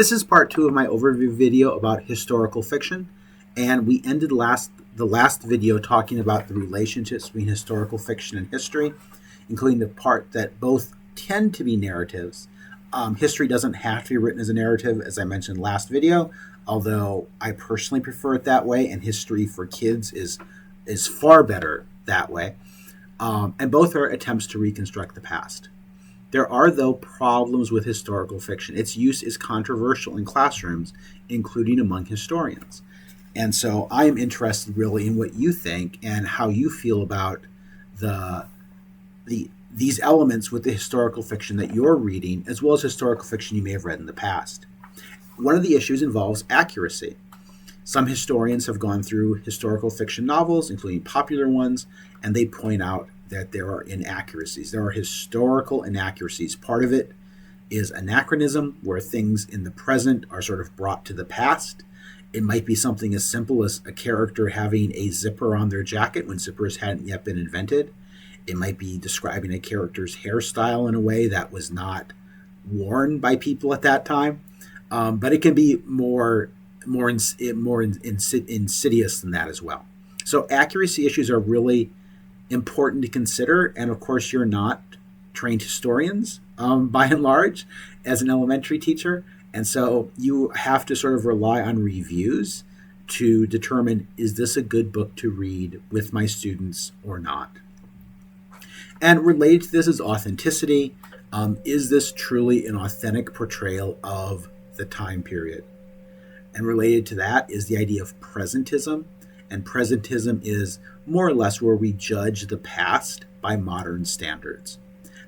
This is part two of my overview video about historical fiction, and we ended the last video talking about the relationships between historical fiction and history, including the part that both tend to be narratives. History doesn't have to be written as a narrative, as I mentioned last video, although I personally prefer it that way, and history for kids is far better that way. And both are attempts to reconstruct the past. There are, though, problems with historical fiction. Its use is controversial in classrooms, including among historians. And so I am interested really in what you think and how you feel about these elements with the historical fiction that you're reading, as well as historical fiction you may have read in the past. One of the issues involves accuracy. Some historians have gone through historical fiction novels, including popular ones, and they point out that there are inaccuracies. There are historical inaccuracies. Part of it is anachronism, where things in the present are sort of brought to the past. It might be something as simple as a character having a zipper on their jacket when zippers hadn't yet been invented. It might be describing a character's hairstyle in a way that was not worn by people at that time. But it can be more insidious than that as well. So accuracy issues are really important to consider, and of course you're not trained historians by and large as an elementary teacher, and so you have to sort of rely on reviews to determine, is this a good book to read with my students or not? And related to this is authenticity. Is this truly an authentic portrayal of the time period? And related to that is the idea of presentism. And presentism is more or less where we judge the past by modern standards.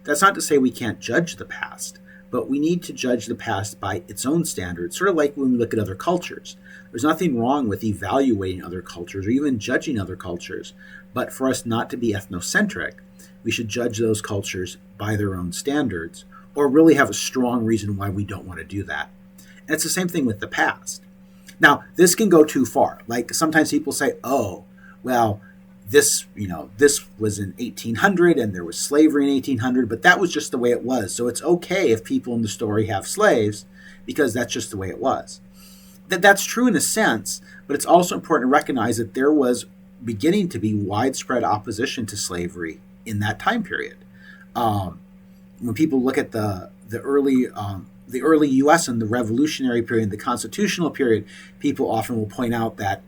That's not to say we can't judge the past, but we need to judge the past by its own standards, sort of like when we look at other cultures. There's nothing wrong with evaluating other cultures or even judging other cultures, but for us not to be ethnocentric, we should judge those cultures by their own standards, or really have a strong reason why we don't want to do that. And it's the same thing with the past. Now, this can go too far. Like sometimes people say, oh, well, this was in 1800 and there was slavery in 1800, but that was just the way it was. So it's okay if people in the story have slaves because that's just the way it was. That's true in a sense, but it's also important to recognize that there was beginning to be widespread opposition to slavery in that time period. When people look at the early U.S. and the Revolutionary period, the Constitutional period, people often will point out that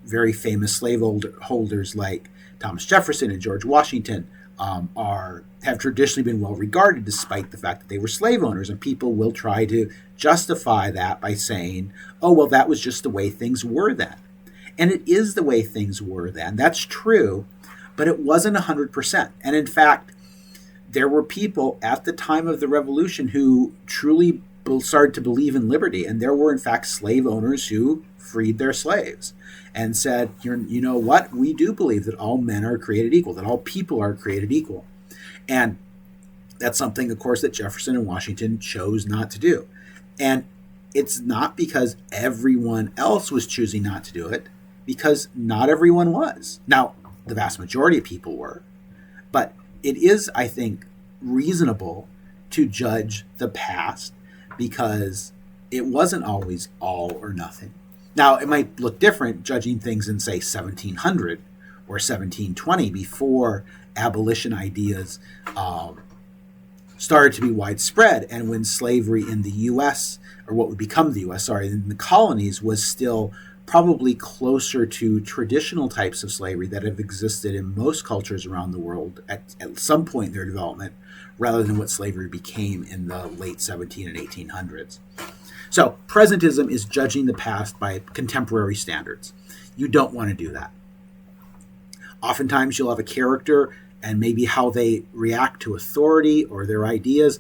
very famous slaveholders like Thomas Jefferson and George Washington have traditionally been well regarded, despite the fact that they were slave owners. And people will try to justify that by saying, "Oh, well, that was just the way things were then." And it is the way things were then. That's true, but it wasn't 100%. And in fact, there were people at the time of the Revolution who truly started to believe in liberty. And there were, in fact, slave owners who freed their slaves and said, you know what? We do believe that all men are created equal, that all people are created equal. And that's something, of course, that Jefferson and Washington chose not to do. And it's not because everyone else was choosing not to do it, because not everyone was. Now, the vast majority of people were, but it is, I think, reasonable to judge the past because it wasn't always all or nothing. Now, it might look different judging things in, say, 1700 or 1720 before abolition ideas started to be widespread, and when slavery in the U.S., or what would become the U.S., in the colonies, was still probably closer to traditional types of slavery that have existed in most cultures around the world at some point in their development, rather than what slavery became in the late 17 and 1800s. So presentism is judging the past by contemporary standards. You don't want to do that. Oftentimes you'll have a character and maybe how they react to authority or their ideas.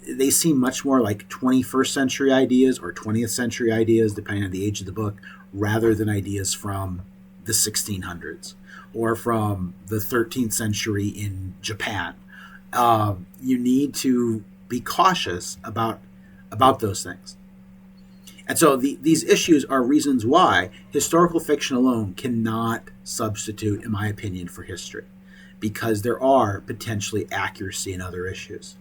They seem much more like 21st century ideas or 20th century ideas, depending on the age of the book, rather than ideas from the 1600s or from the 13th century in Japan. You need to be cautious about those things. And so these issues are reasons why historical fiction alone cannot substitute, in my opinion, for history, because there are potentially accuracy in other issues.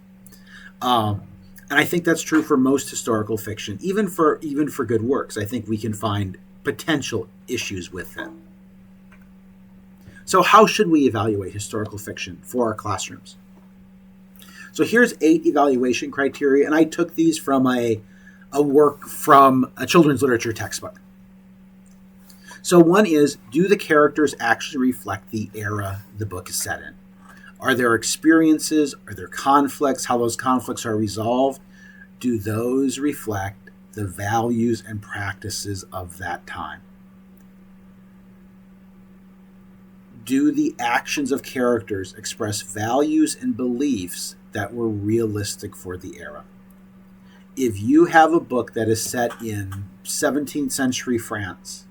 And I think that's true for most historical fiction, even for good works. I think we can find potential issues with them. So how should we evaluate historical fiction for our classrooms? So here's 8 evaluation criteria, and I took these from a work from a children's literature textbook. So one is, do the characters actually reflect the era the book is set in? Are there experiences? Are there conflicts? How those conflicts are resolved? Do those reflect the values and practices of that time? Do the actions of characters express values and beliefs that were realistic for the era? If you have a book that is set in 17th century France,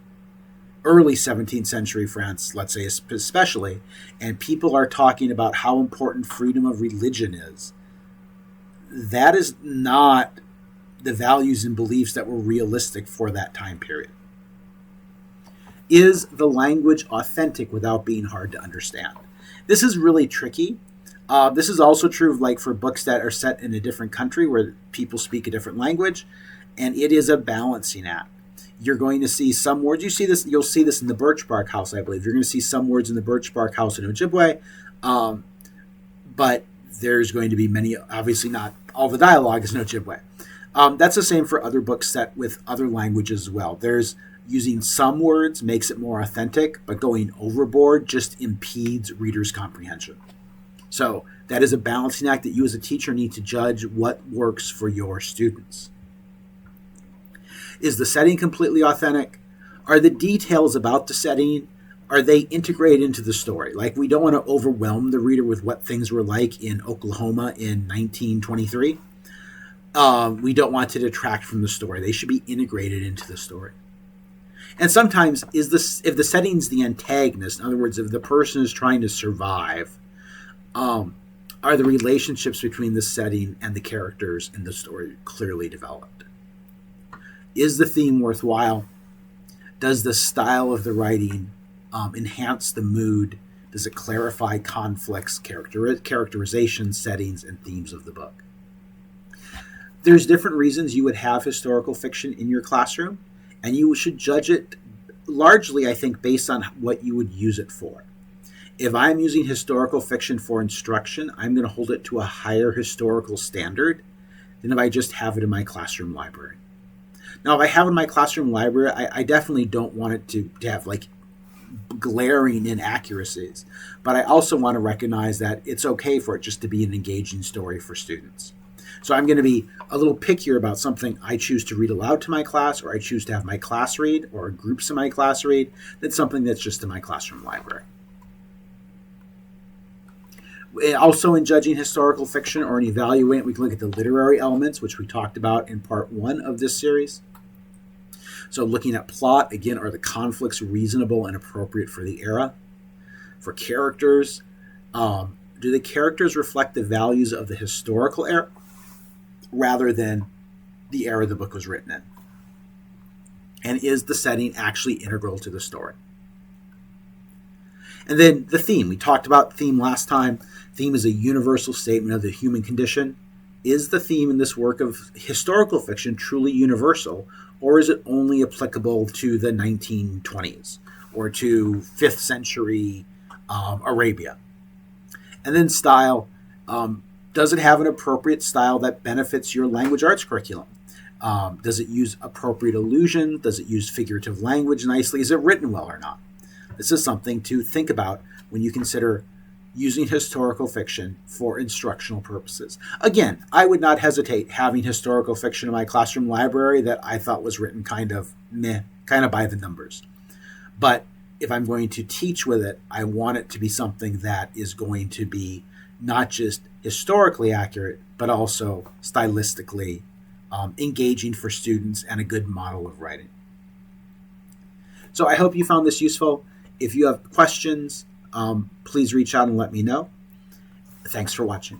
early 17th century France, let's say especially, and people are talking about how important freedom of religion is, that is not the values and beliefs that were realistic for that time period. Is the language authentic without being hard to understand? This is really tricky. This is also true like for books that are set in a different country where people speak a different language, and it is a balancing act. You're going to see some words. You'll see this in the Birch Bark House, I believe. You're going to see some words in the Birch Bark House in Ojibwe, but there's going to be many. Obviously, not all the dialogue is in Ojibwe. That's the same for other books set with other languages as well. There's using some words makes it more authentic, but going overboard just impedes readers' comprehension. So that is a balancing act that you as a teacher need to judge what works for your students. Is the setting completely authentic? Are the details about the setting, are they integrated into the story? Like, we don't want to overwhelm the reader with what things were like in Oklahoma in 1923. We don't want to detract from the story. They should be integrated into the story. And sometimes, if the setting's the antagonist, in other words, if the person is trying to survive, are the relationships between the setting and the characters in the story clearly developed? Is the theme worthwhile? Does the style of the writing enhance the mood? Does it clarify conflicts, characterization, settings, and themes of the book? There's different reasons you would have historical fiction in your classroom, and you should judge it largely, I think, based on what you would use it for. If I'm using historical fiction for instruction, I'm going to hold it to a higher historical standard than if I just have it in my classroom library. Now, if I have it in my classroom library, I definitely don't want it to have like glaring inaccuracies, but I also want to recognize that it's okay for it just to be an engaging story for students. So I'm going to be a little pickier about something I choose to read aloud to my class, or I choose to have my class read, or groups in my class read, than something that's just in my classroom library. Also, in judging historical fiction or in evaluating, we can look at the literary elements, which we talked about in part 1 of this series. So looking at plot, again, are the conflicts reasonable and appropriate for the era? For characters, do the characters reflect the values of the historical era rather than the era the book was written in? And is the setting actually integral to the story? And then the theme. We talked about theme last time. Theme is a universal statement of the human condition. Is the theme in this work of historical fiction truly universal, or is it only applicable to the 1920s or to 5th century Arabia? And then style. Does it have an appropriate style that benefits your language arts curriculum? Does it use appropriate allusion? Does it use figurative language nicely? Is it written well or not? This is something to think about when you consider using historical fiction for instructional purposes. Again, I would not hesitate having historical fiction in my classroom library that I thought was written kind of by the numbers. But if I'm going to teach with it, I want it to be something that is going to be not just historically accurate, but also stylistically engaging for students and a good model of writing. So I hope you found this useful. If you have questions, please reach out and let me know. Thanks for watching.